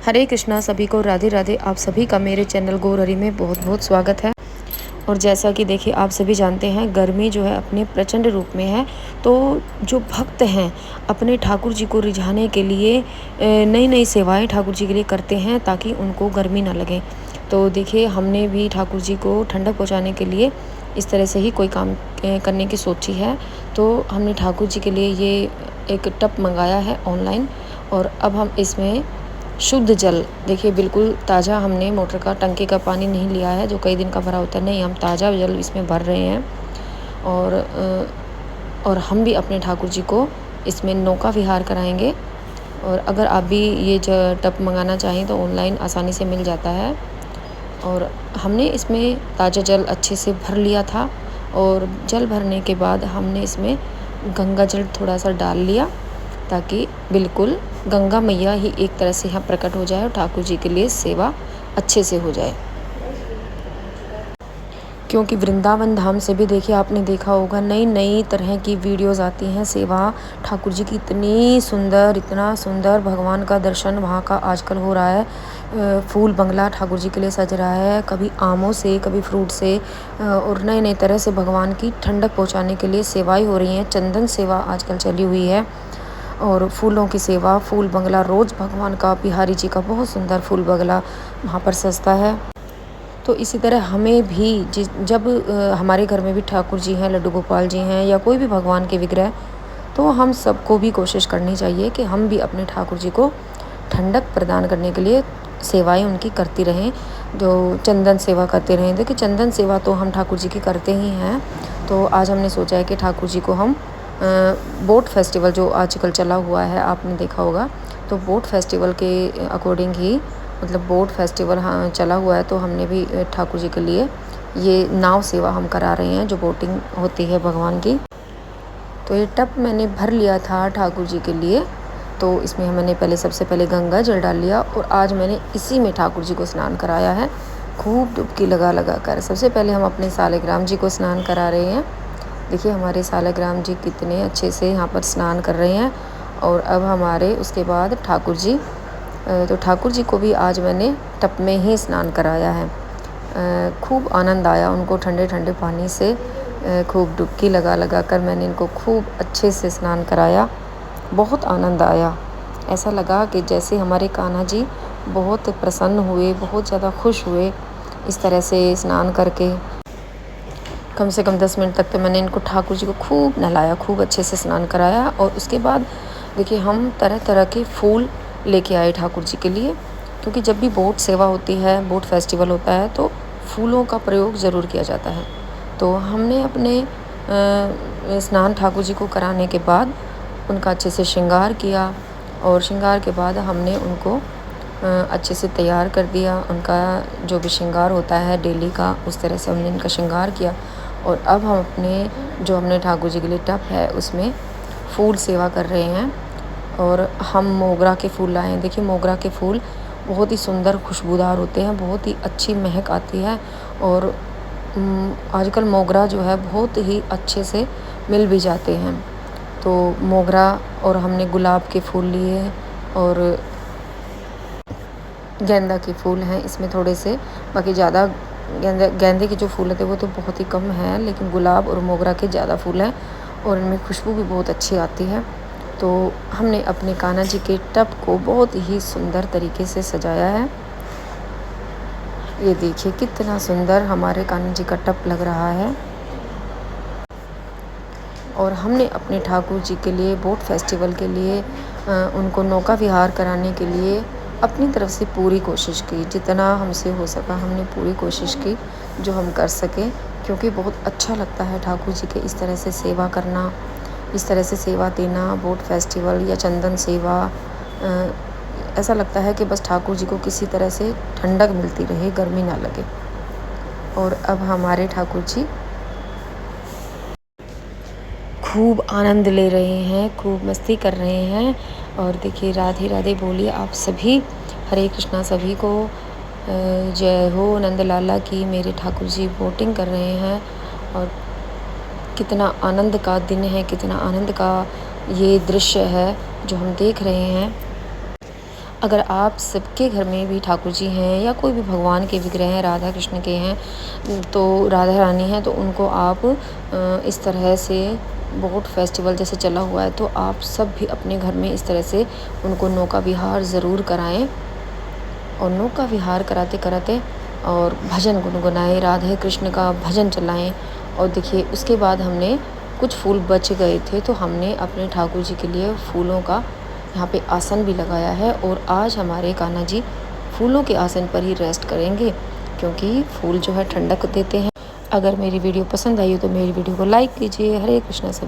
हरे कृष्णा, सभी को राधे राधे। आप सभी का मेरे चैनल गौर हरि में बहुत बहुत स्वागत है। और जैसा कि देखिए, आप सभी जानते हैं गर्मी जो है अपने प्रचंड रूप में है। तो जो भक्त हैं अपने ठाकुर जी को रिझाने के लिए नई नई सेवाएं ठाकुर जी के लिए करते हैं ताकि उनको गर्मी ना लगे। तो देखिए, हमने भी ठाकुर जी को ठंडक पहुंचाने के लिए इस तरह से ही कोई काम करने की सोची है। तो हमने ठाकुर जी के लिए ये एक टब मंगाया है ऑनलाइन। और अब हम इसमें शुद्ध जल, देखिए बिल्कुल ताज़ा, हमने मोटर का टंकी का पानी नहीं लिया है जो कई दिन का भरा होता है, नहीं, हम ताज़ा जल इसमें भर रहे हैं। और हम भी अपने ठाकुर जी को इसमें नौका विहार कराएंगे। और अगर आप भी ये टब मंगाना चाहें तो ऑनलाइन आसानी से मिल जाता है। और हमने इसमें ताज़ा जल अच्छे से भर लिया था। और जल भरने के बाद हमने इसमें गंगा जल थोड़ा सा डाल लिया ताकि बिल्कुल गंगा मैया ही एक तरह से यहाँ प्रकट हो जाए और ठाकुर जी के लिए सेवा अच्छे से हो जाए। क्योंकि वृंदावन धाम से भी देखिए, आपने देखा होगा नई नई तरह की वीडियोस आती हैं। सेवा ठाकुर जी की इतनी सुंदर, इतना सुंदर भगवान का दर्शन वहाँ का आजकल हो रहा है। फूल बंगला ठाकुर जी के लिए सज रहा है, कभी आमों से, कभी फ्रूट से, और नए नए तरह से भगवान की ठंडक पहुँचाने के लिए सेवाएँ हो रही हैं। चंदन सेवा आजकल चली हुई है और फूलों की सेवा, फूल बंगला रोज़ भगवान का, बिहारी जी का बहुत सुंदर फूल बंगला वहाँ पर सजता है। तो इसी तरह हमें भी जब हमारे घर में भी ठाकुर जी हैं, लड्डू गोपाल जी हैं, या कोई भी भगवान के विग्रह, तो हम सबको भी कोशिश करनी चाहिए कि हम भी अपने ठाकुर जी को ठंडक प्रदान करने के लिए सेवाएं उनकी करती रहें। जो चंदन सेवा करते रहें। देखिए, चंदन सेवा तो हम ठाकुर जी की करते ही हैं। तो आज हमने सोचा है कि ठाकुर जी को हम बोट फेस्टिवल जो आजकल चला हुआ है, आपने देखा होगा, तो बोट फेस्टिवल के अकॉर्डिंग ही, मतलब बोट फेस्टिवल हाँ चला हुआ है, तो हमने भी ठाकुर जी के लिए ये नाव सेवा हम करा रहे हैं जो बोटिंग होती है भगवान की। तो ये टब मैंने भर लिया था ठाकुर जी के लिए। तो इसमें मैंने सबसे पहले गंगा जल डाल लिया और आज मैंने इसी में ठाकुर जी को स्नान कराया है, खूब डुबकी लगा लगा कर। सबसे पहले हम अपने सालिग्राम जी को स्नान करा रहे हैं। देखिए हमारे सालिग्राम जी कितने अच्छे से यहाँ पर स्नान कर रहे हैं। और अब हमारे उसके बाद ठाकुर जी, तो ठाकुर जी को भी आज मैंने टब में ही स्नान कराया है। खूब आनंद आया उनको ठंडे ठंडे पानी से, खूब डुबकी लगा लगा कर मैंने इनको खूब अच्छे से स्नान कराया। बहुत आनंद आया, ऐसा लगा कि जैसे हमारे कान्हा जी बहुत प्रसन्न हुए, बहुत ज़्यादा खुश हुए इस तरह से स्नान करके। कम से कम 10 मिनट तक तो मैंने इनको ठाकुर जी को खूब नहलाया, खूब अच्छे से स्नान कराया। और उसके बाद देखिए, हम तरह तरह के फूल लेके आए ठाकुर जी के लिए, क्योंकि जब भी बोट सेवा होती है, बोट फेस्टिवल होता है, तो फूलों का प्रयोग ज़रूर किया जाता है। तो हमने अपने स्नान ठाकुर जी को कराने के बाद उनका अच्छे से श्रृंगार किया। और श्रृंगार के बाद हमने उनको अच्छे से तैयार कर दिया। उनका जो भी श्रृंगार होता है डेली का, उस तरह से हमने इनका श्रृंगार किया। और अब हम अपने जो हमने ठाकुर जी के लिए टब है उसमें फूल सेवा कर रहे हैं। और हम मोगरा के फूल लाए हैं। देखिए, मोगरा के फूल बहुत ही सुंदर खुशबूदार होते हैं, बहुत ही अच्छी महक आती है। और आजकल मोगरा जो है बहुत ही अच्छे से मिल भी जाते हैं। तो मोगरा, और हमने गुलाब के फूल लिए और गेंदा के फूल हैं इसमें थोड़े से, बाकी ज़्यादा गेंदे के जो फूल होते हैं वो तो बहुत ही कम हैं, लेकिन गुलाब और मोगरा के ज़्यादा फूल हैं और इनमें खुशबू भी बहुत अच्छी आती है। तो हमने अपने कान्हा जी के टब को बहुत ही सुंदर तरीके से सजाया है। ये देखिए कितना सुंदर हमारे कान्हा जी का टब लग रहा है। और हमने अपने ठाकुर जी के लिए बोट फेस्टिवल के लिए उनको नौका विहार कराने के लिए अपनी तरफ से पूरी कोशिश की, जितना हमसे हो सका हमने पूरी कोशिश की जो हम कर सके। क्योंकि बहुत अच्छा लगता है ठाकुर जी के इस तरह से सेवा करना, इस तरह से सेवा देना, बोट फेस्टिवल या चंदन सेवा। ऐसा लगता है कि बस ठाकुर जी को किसी तरह से ठंडक मिलती रहे, गर्मी ना लगे। और अब हमारे ठाकुर जी खूब आनंद ले रहे हैं, खूब मस्ती कर रहे हैं। और देखिए, राधे राधे बोलिए आप सभी, हरे कृष्णा सभी को। जय हो नंद लाला की। मेरे ठाकुर जी बोटिंग कर रहे हैं और कितना आनंद का दिन है, कितना आनंद का ये दृश्य है जो हम देख रहे हैं। अगर आप सबके घर में भी ठाकुर जी हैं या कोई भी भगवान के विग्रह हैं, राधा कृष्ण के हैं, तो राधा रानी हैं, तो उनको आप इस तरह से बोट फेस्टिवल जैसे चला हुआ है, तो आप सब भी अपने घर में इस तरह से उनको नौका विहार ज़रूर कराएं। और नौका विहार कराते कराते और भजन गुनगुनाएं, राधे कृष्ण का भजन चलाएं। और देखिए उसके बाद हमने कुछ फूल बच गए थे, तो हमने अपने ठाकुर जी के लिए फूलों का यहाँ पे आसन भी लगाया है। और आज हमारे कान्हा जी फूलों के आसन पर ही रेस्ट करेंगे, क्योंकि फूल जो है ठंडक देते हैं। अगर मेरी वीडियो पसंद आई हो तो मेरी वीडियो को लाइक कीजिए। हरे कृष्णा सभी।